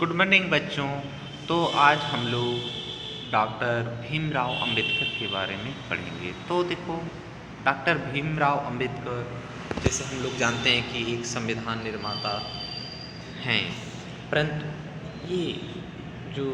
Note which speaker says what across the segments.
Speaker 1: Good morning बच्चों। तो आज हम लोग डॉक्टर भीमराव अंबेडकर के बारे में पढ़ेंगे। तो देखो, डॉक्टर भीमराव अंबेडकर जैसे हम लोग जानते हैं कि एक संविधान निर्माता हैं, परंतु ये जो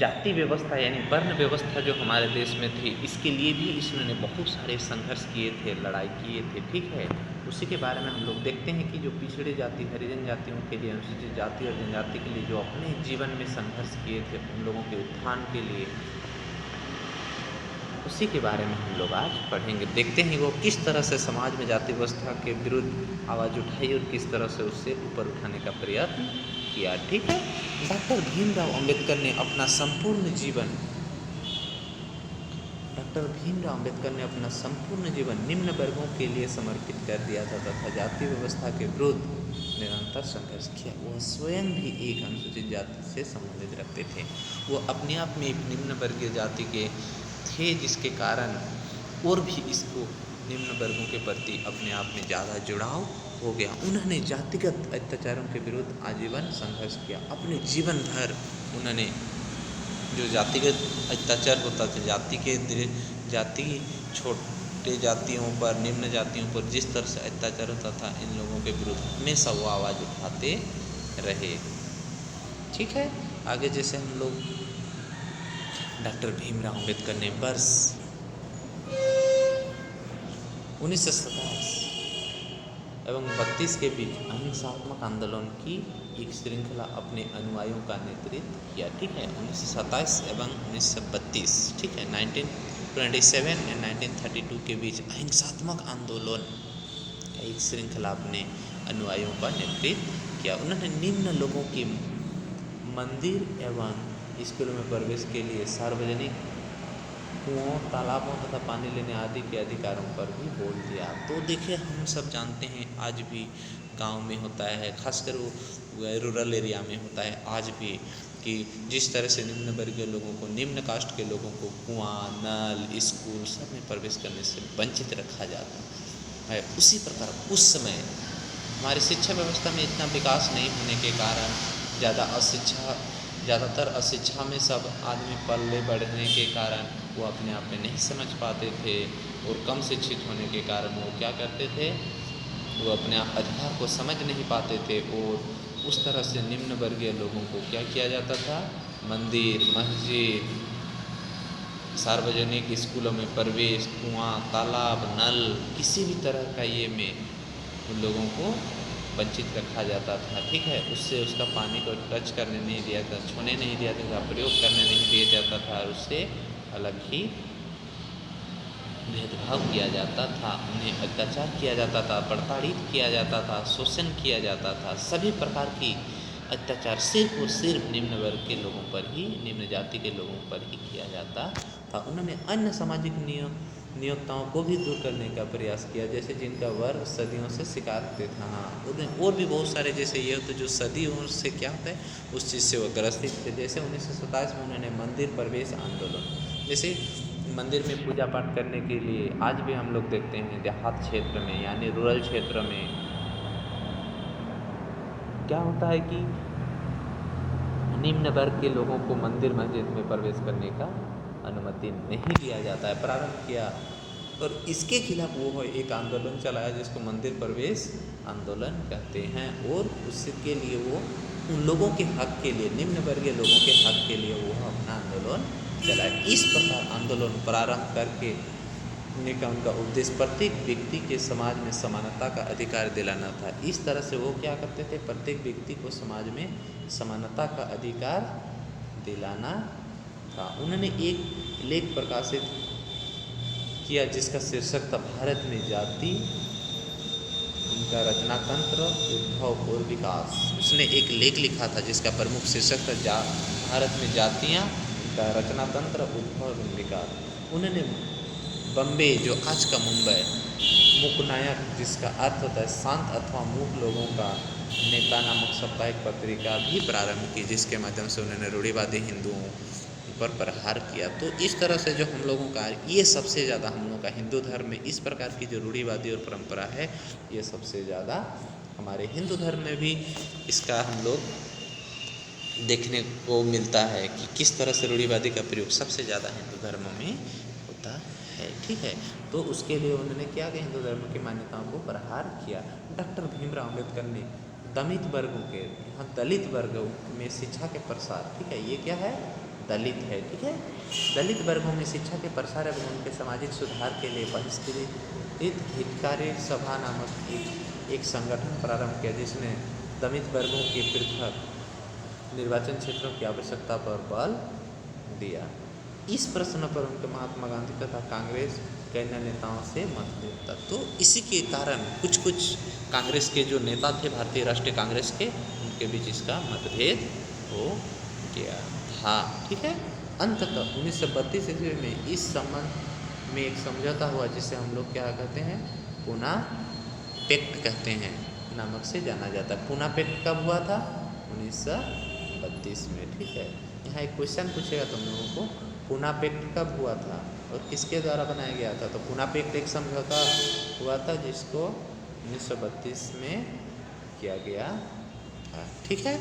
Speaker 1: जाति व्यवस्था यानी वर्ण व्यवस्था जो हमारे देश में थी, इसके लिए भी इन्होंने बहुत सारे संघर्ष किए थे, लड़ाई किए थे। ठीक है, उसी के बारे में हम लोग देखते हैं कि जो पिछड़े जाति, हरिजन जातियों के लिए, अनुसूचित जाति और जनजाति के लिए जो अपने जीवन में संघर्ष किए थे उन लोगों के उत्थान के लिए, उसी के बारे में हम लोग आज पढ़ेंगे। देखते हैं वो किस तरह से समाज में जाति व्यवस्था के विरुद्ध आवाज़ उठाई और किस तरह से उससे ऊपर उठाने का प्रयत्न किया। ठीक है, डॉक्टर भीमराव अंबेडकर ने अपना संपूर्ण जीवन निम्न वर्गों के लिए समर्पित कर दिया था तथा जाति व्यवस्था के विरुद्ध निरंतर संघर्ष किया। वह स्वयं भी एक अनुसूचित जाति से संबंधित रखते थे। वो अपने आप में एक निम्न वर्गीय जाति के थे, जिसके कारण और भी इसको निम्न वर्गों के प्रति अपने आप में ज़्यादा जुड़ाव हो गया। उन्होंने जातिगत अत्याचारों के विरुद्ध आजीवन संघर्ष किया। अपने जीवन भर उन्होंने जो जातिगत अत्याचार होता था, जाति छोटे जातियों पर, निम्न जातियों पर जिस तरह से अत्याचार होता था, इन लोगों के विरुद्ध हमेशा वो आवाज़ उठाते रहे। ठीक है, आगे जैसे हम लोग डॉक्टर भीमराव अंबेडकर ने वर्ष 1927 एवं 32 के बीच अहिंसात्मक आंदोलन की एक श्रृंखला अपने अनुयायियों का नेतृत्व किया। ठीक है, 1927 एवं 1932, ठीक है, 1927 और 1932 के बीच अहिंसात्मक आंदोलन का एक श्रृंखला अपने अनुयायियों का नेतृत्व किया। उन्होंने निम्न लोगों के मंदिर एवं स्कूलों में प्रवेश के लिए सार्वजनिक कुओं, तालाबों तथा पानी लेने आदि के अधिकारों पर भी बोल दिया। तो देखिए, हम सब जानते हैं आज भी गांव में होता है, खासकर वो रूरल एरिया में होता है आज भी, कि जिस तरह से निम्न वर्गीय लोगों को, निम्न कास्ट के लोगों को कुआं, नल, स्कूल सब में प्रवेश करने से वंचित रखा जाता है, उसी प्रकार उस समय हमारी शिक्षा व्यवस्था में इतना विकास नहीं होने के कारण ज़्यादातर अशिक्षा में सब आदमी पले बढ़ने के कारण वो अपने आप में नहीं समझ पाते थे, और कम शिक्षित होने के कारण वो क्या करते थे, वो अपने अधिकार को समझ नहीं पाते थे। और उस तरह से निम्न वर्गीय लोगों को क्या किया जाता था, मंदिर, मस्जिद, सार्वजनिक स्कूलों में प्रवेश, कुआं, तालाब, नल, किसी भी तरह का ये में उन लोगों को वंचित रखा जाता था। ठीक है, उससे उसका पानी को टच करने नहीं दिया था, छूने नहीं दिया था, प्रयोग करने नहीं दिया जाता था, और उससे अलग ही भेदभाव किया जाता था, उन्हें अत्याचार किया जाता था, प्रताड़ित किया जाता था, शोषण किया जाता था। सभी प्रकार की अत्याचार सिर्फ और सिर्फ निम्न वर्ग के लोगों पर ही, निम्न जाति के लोगों पर ही किया जाता था। उन्होंने अन्य सामाजिक नियोक्ताओं को भी दूर करने का प्रयास किया, जैसे जिनका वर्ग सदियों से शिकार होते थे। हाँ, उन्हें और भी बहुत सारे जैसे ये होते जो सदियों से क्या होता है उस चीज़ से वो ग्रसित थे। जैसे 1927 में उन्होंने मंदिर प्रवेश आंदोलन, जैसे मंदिर में पूजा पाठ करने के लिए आज भी हम लोग देखते हैं देहात क्षेत्र में यानी रूरल क्षेत्र में क्या होता है कि निम्न वर्ग के लोगों को मंदिर मस्जिद में प्रवेश करने का अनुमति नहीं दिया जाता है। प्रारंभ किया और इसके खिलाफ वो एक आंदोलन चलाया जिसको मंदिर प्रवेश आंदोलन कहते हैं, और उसके लिए वो उन लोगों के हक के लिए, निम्न वर्गीय लोगों के हक के लिए वो अपना आंदोलन चलाया। इस प्रकार आंदोलन प्रारंभ करके उनका उद्देश्य प्रत्येक व्यक्ति के समाज में समानता का अधिकार दिलाना था। इस तरह से वो क्या करते थे, प्रत्येक व्यक्ति को समाज में समानता का अधिकार दिलाना था। उन्होंने एक लेख प्रकाशित किया जिसका शीर्षक था भारत में जाति, उनका रचनातंत्र, उद्भव और विकास। उसने एक लेख लिखा था जिसका प्रमुख शीर्षक था भारत में जातियाँ, उनका रचनातंत्र, उद्भव और विकास। उन्होंने बम्बे, जो आज का मुंबई, मूकनायक जिसका अर्थ होता है शांत अथवा मूक लोगों का नेता नामक साप्ताहिक पत्रिका भी प्रारंभ की, जिसके माध्यम से उन्होंने रूढ़िवादी हिंदुओं पर प्रहार किया। तो इस तरह से जो हम लोगों का ये सबसे ज़्यादा हम लोगों का हिंदू धर्म में इस प्रकार की जो रूढ़िवादी और परंपरा है, ये सबसे ज़्यादा हमारे हिंदू धर्म में भी इसका हम लोग देखने को मिलता है कि किस तरह से रूढ़िवादी का प्रयोग सबसे ज़्यादा हिंदू धर्म में होता है। ठीक है, तो उसके लिए उन्होंने क्या किया, हिंदू धर्म की मान्यताओं को प्रहार किया। डॉक्टर भीमराव अम्बेडकर ने दलित वर्गों के, यहाँ दलित वर्गों में शिक्षा के प्रसार, ठीक है, ये क्या है, दलित है, ठीक है, दलित वर्गों में शिक्षा के प्रसार एवं उनके सामाजिक सुधार के लिए बहिष्कृत हितकारी सभा नामक एक संगठन प्रारंभ किया, जिसने दलित वर्गों के पृथक निर्वाचन क्षेत्रों की आवश्यकता पर बल दिया। इस प्रश्न पर उनके महात्मा गांधी तथा कांग्रेस के अन्य नेताओं से मतभेद था। तो इसी के कारण कुछ कांग्रेस के जो नेता थे, भारतीय राष्ट्रीय कांग्रेस के, उनके बीच इसका मतभेद हो गया था। ठीक है, अंततः 1932 ईस्वी में इस संबंध में एक समझौता हुआ, जिसे हम लोग क्या कहते हैं, पूना पैक्ट कहते हैं, नामक से जाना जाता है। पूना पैक्ट कब हुआ था, 1932 में। ठीक है, यहाँ एक क्वेश्चन पूछेगा तुम लोगों को, पूना पैक्ट कब हुआ था और किसके द्वारा बनाया गया था। तो पूना पैक्ट एक समझौता हुआ था जिसको 1932 में किया गया था। ठीक है,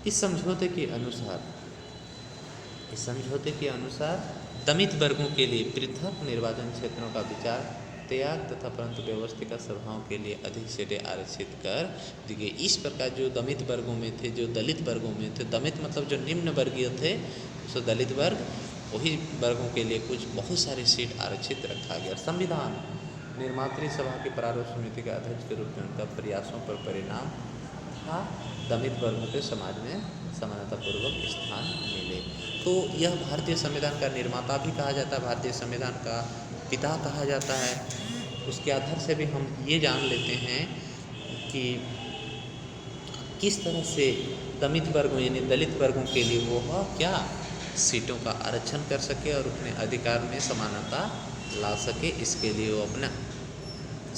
Speaker 1: इस समझौते के अनुसार दलित वर्गों के लिए पृथक निर्वाचन क्षेत्रों का विचार त्याग तथा परंतु व्यवस्थित सभाओं के लिए अधिक सीटें आरक्षित कर दी गई। इस प्रकार जो दलित वर्गों में थे, जो दलित वर्गों में थे, दलित मतलब जो निम्न वर्गीय थे, सो दलित वर्ग, वही वर्गों के लिए कुछ बहुत सारी सीट आरक्षित रखा गया। संविधान निर्मात्री सभा की प्रारूप समिति के अध्यक्ष के रूप में उनका प्रयासों पर परिणाम था दलित वर्गों के समाज में समानतापूर्वक स्थान मिले। तो यह भारतीय संविधान का निर्माता भी कहा जाता है, भारतीय संविधान का पिता कहा जाता है। उसके आधार से भी हम ये जान लेते हैं कि किस तरह से दलित वर्गों यानी दलित वर्गों के लिए वो क्या सीटों का आरक्षण कर सके और अपने अधिकार में समानता ला सके, इसके लिए वो अपना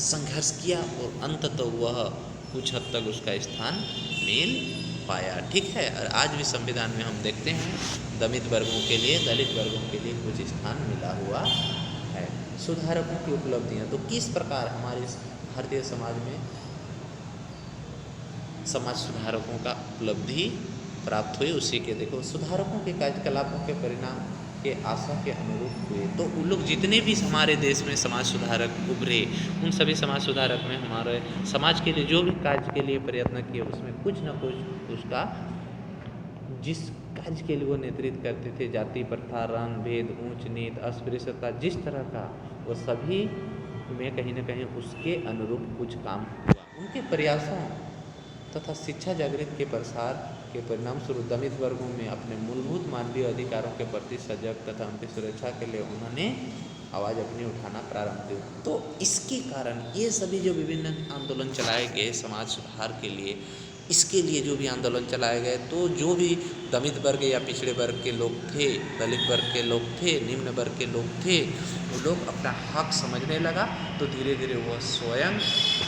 Speaker 1: संघर्ष किया और अंततः वह कुछ हद तक उसका स्थान मिल पाया। ठीक है, और आज भी संविधान में हम देखते हैं दलित वर्गों के लिए कुछ स्थान मिला हुआ है। सुधारकों की उपलब्धियाँ, तो किस प्रकार हमारे भारतीय समाज में समाज सुधारकों का उपलब्धि प्राप्त हुई, उसी के देखो सुधारकों के कार्यकलापों के परिणाम के आशा के अनुरूप हुए। तो उन लोग जितने भी हमारे देश में समाज सुधारक उभरे, उन सभी समाज सुधारक में हमारे समाज के लिए जो भी कार्य के लिए प्रयत्न किए, उसमें कुछ न कुछ उसका जिस कार्य के लिए वो नेतृत्व करते थे, जाति प्रथा, रंग भेद, ऊंच नीच, अस्पृश्यता, जिस तरह का, वो सभी में कहीं न कहीं उसके अनुरूप कुछ काम हुआ। उनके प्रयासों तथा शिक्षा जागृति के प्रसार के परिणाम स्वरूप दलित वर्गों में अपने मूलभूत मानवीय अधिकारों के प्रति सजग तथा उनकी सुरक्षा के लिए उन्होंने आवाज़ अपनी उठाना प्रारंभ की। तो इसके कारण ये सभी जो विभिन्न आंदोलन चलाए गए समाज सुधार के लिए, इसके लिए जो भी आंदोलन चलाए गए, तो जो भी दलित वर्ग या पिछड़े वर्ग के लोग थे, दलित वर्ग के लोग थे, निम्न वर्ग के लोग थे, वो लोग अपना हक समझने लगा, तो धीरे धीरे वो स्वयं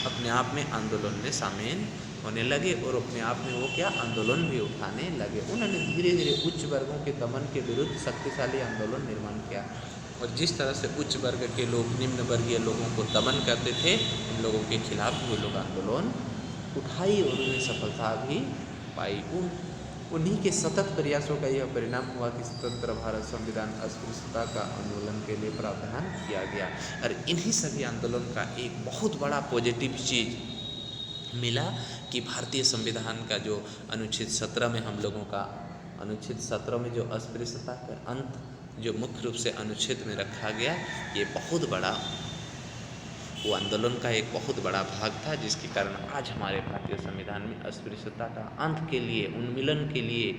Speaker 1: अपने आप में आंदोलन में शामिल होने लगे और अपने आप में वो क्या आंदोलन भी उठाने लगे। उन्होंने धीरे धीरे उच्च वर्गों के दमन के विरुद्ध शक्तिशाली आंदोलन निर्माण किया और जिस तरह से उच्च वर्ग के लोग निम्न वर्गीय लोगों को दमन करते थे, उन लोगों के खिलाफ वो लोग आंदोलन उठाई और उन्हें सफलता भी पाई। उन्हीं के सतत प्रयासों का यह परिणाम हुआ कि स्वतंत्र भारत संविधान अस्पृश्यता का आंदोलन के लिए प्रावधान किया गया। और इन्हीं सभी आंदोलन का एक बहुत बड़ा पॉजिटिव चीज़ मिला कि भारतीय संविधान का जो अनुच्छेद 17 में हम लोगों का अनुच्छेद 17 में जो अस्पृश्यता का अंत जो मुख्य रूप से अनुच्छेद में रखा गया, ये बहुत बड़ा वो आंदोलन का एक बहुत बड़ा भाग था, जिसके कारण आज हमारे भारतीय संविधान में अस्पृश्यता का अंत के लिए, उन्मूलन के लिए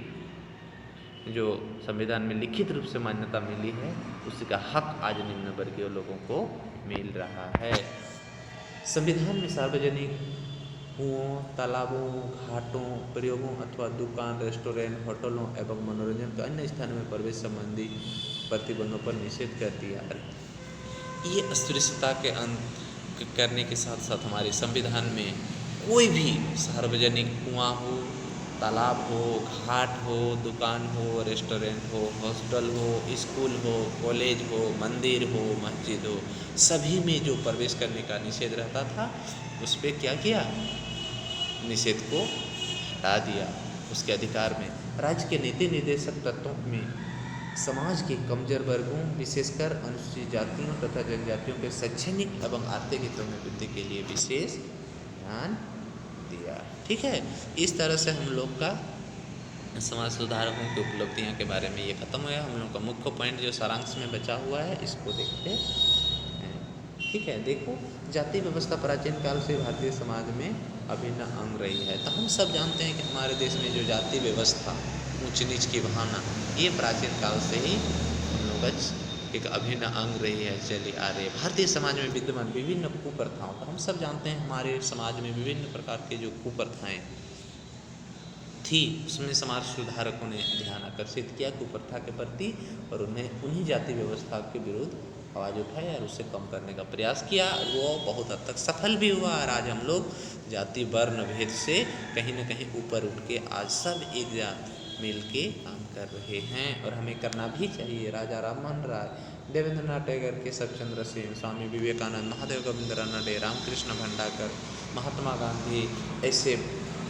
Speaker 1: जो संविधान में लिखित रूप से मान्यता मिली है, उसी का हक आज निम्न वर्गीय लोगों को मिल रहा है। संविधान में सार्वजनिक कुओं, तालाबों, घाटों, प्रयोगों अथवा दुकान, रेस्टोरेंट, होटलों एवं मनोरंजन के अन्य स्थानों में प्रवेश संबंधी प्रतिबंधों पर निषेध कर दिया। ये अस्पृश्यता के अंत करने के साथ साथ हमारे संविधान में कोई भी सार्वजनिक कुआं हो, तालाब हो, घाट हो, दुकान हो, रेस्टोरेंट हो, हॉस्टल हो, स्कूल हो, कॉलेज हो, मंदिर हो, मस्जिद हो, सभी में जो प्रवेश करने का निषेध रहता था, उस पर क्या किया, निषेध को हटा दिया। उसके अधिकार में। राज्य के नीति निर्देशक तत्वों में समाज के कमजोर वर्गों विशेषकर अनुसूचित जातियों तथा जनजातियों के शैक्षणिक एवं आर्थिक हितों में वृद्धि के लिए विशेष ध्यान दिया। ठीक है, इस तरह से हम लोग का समाज सुधारकों की उपलब्धियों के बारे में ये खत्म हुआ। हम लोग का मुख्य पॉइंट जो सारांश में बचा हुआ है इसको देखते हैं। ठीक है, देखो, जाति व्यवस्था प्राचीन काल से भारतीय समाज में अभिन्न अंग रही है। तो हम सब जानते हैं कि हमारे देश में जो जाति व्यवस्था, ऊंच नीच की भावना, ये प्राचीन काल से ही हम लोग एक अभिन्न अंग रही है, चली आ रही है। भारतीय समाज में विद्यमान विभिन्न कुप्रथाओं, तो हम सब जानते हैं हमारे समाज में विभिन्न प्रकार के जो कुप्रथाएं थी, उसमें समाज सुधारकों ने ध्यान आकर्षित किया कुप्रथा के प्रति और उन्हीं जाति व्यवस्था के विरुद्ध आवाज़ उठाई और उसे कम करने का प्रयास किया। वो बहुत हद तक सफल भी हुआ और आज हम लोग जाति वर्ण भेद से कहीं ना कहीं ऊपर उठ के आज सब एक जात मिल के काम कर रहे हैं और हमें करना भी चाहिए। राजा राममोहन राय, देवेंद्रनाथ टैगोर, केशव चंद्र सेन, स्वामी विवेकानंद, महादेव गोविंद रानडे, रामकृष्ण भंडारकर, महात्मा गांधी, ऐसे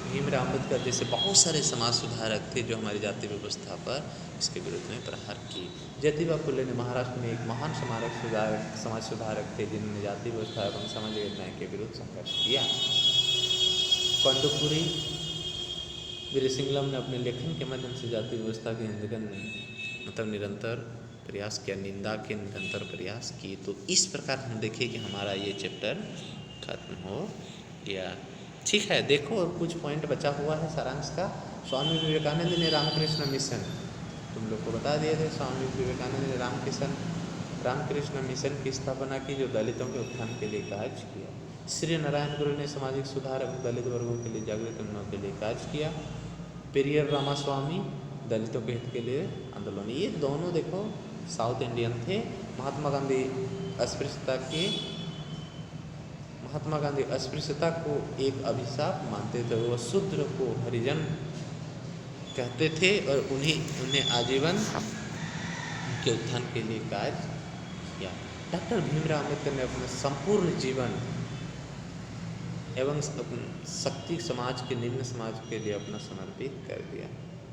Speaker 1: भीमराव अम्बेडकर जैसे बहुत सारे समाज सुधारक थे जो हमारी जाति व्यवस्था पर इसके विरुद्ध में प्रहार किए। ज्योतिबा फुले ने महाराष्ट्र में एक महान समाज सुधारक थे जिन्होंने जाति व्यवस्था एवं सामाजिक अन्याय के विरुद्ध संघर्ष किया। कंदुकुरी वीरेसिंगलम ने अपने लेखन के माध्यम से जाति व्यवस्था के निरंतर प्रयास किया, निंदा के निरंतर प्रयास किए। तो इस प्रकार हम देखिए कि हमारा ये चैप्टर खत्म हो गया। ठीक है, देखो और कुछ पॉइंट बचा हुआ है सारांश का। स्वामी विवेकानंद ने रामकृष्ण मिशन, तुम लोग को बता दिए थे, स्वामी विवेकानंद ने रामकृष्ण मिशन की स्थापना की जो दलितों के उत्थान के लिए कार्य किया। श्री नारायण गुरु ने सामाजिक सुधार एवं दलित वर्गों के लिए जागृत करने के लिए कार्य किया। पेरियर रामास्वामी दलितों के हित के लिए आंदोलन, ये दोनों देखो साउथ इंडियन थे। महात्मा गांधी अस्पृश्यता को एक अभिशाप मानते थे। वो शूद्र को हरिजन कहते थे और उन्हें आजीवन के उत्थान के लिए कार्य किया। डॉक्टर भीमराव अम्बेडकर ने अपने संपूर्ण जीवन एवं शक्ति समाज के निम्न समाज के लिए अपना समर्पित कर दिया।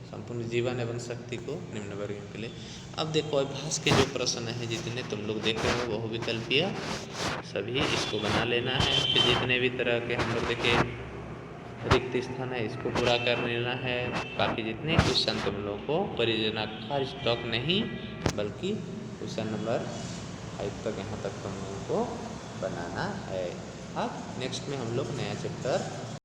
Speaker 1: संपूर्ण जीवन एवं शक्ति को निम्न वर्गों के लिए। अब देखो अभ्यास के जो प्रश्न है जितने तुम लोग देख रहे हो बहुविकल्पीय सभी इसको बना लेना है। फिर जितने भी तरह के हम लोग देखे रिक्त स्थान है इसको पूरा कर लेना है। बाकी जितने क्वेश्चन तुम लोग को परियोजना का स्टॉक नहीं बल्कि क्वेश्चन नंबर 5 तक यहाँ तक तुम लोगों को बनाना है। अब नेक्स्ट में हम लोग नया चैप्टर